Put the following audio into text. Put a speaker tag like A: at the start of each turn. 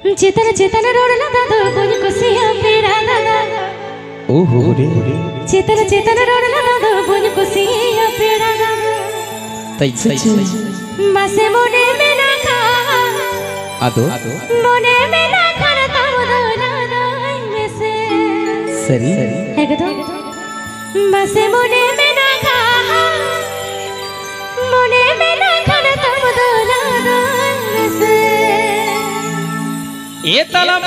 A: चेतन चेतन रोडला दादा बोनी कुसिया पेड़ा दादा
B: ओहो रे
A: चेतन चेतन रोडला दादा बोनी कुसिया पेड़ा दादा
B: तै
A: मासे मोने में ना खा
B: आदो
A: मोने में ना खाना तावदा दादा में से
B: सरी
A: है गदो मासे मोने में ना खा मोने में ना खाना तावदा दादा में से
B: ये तलम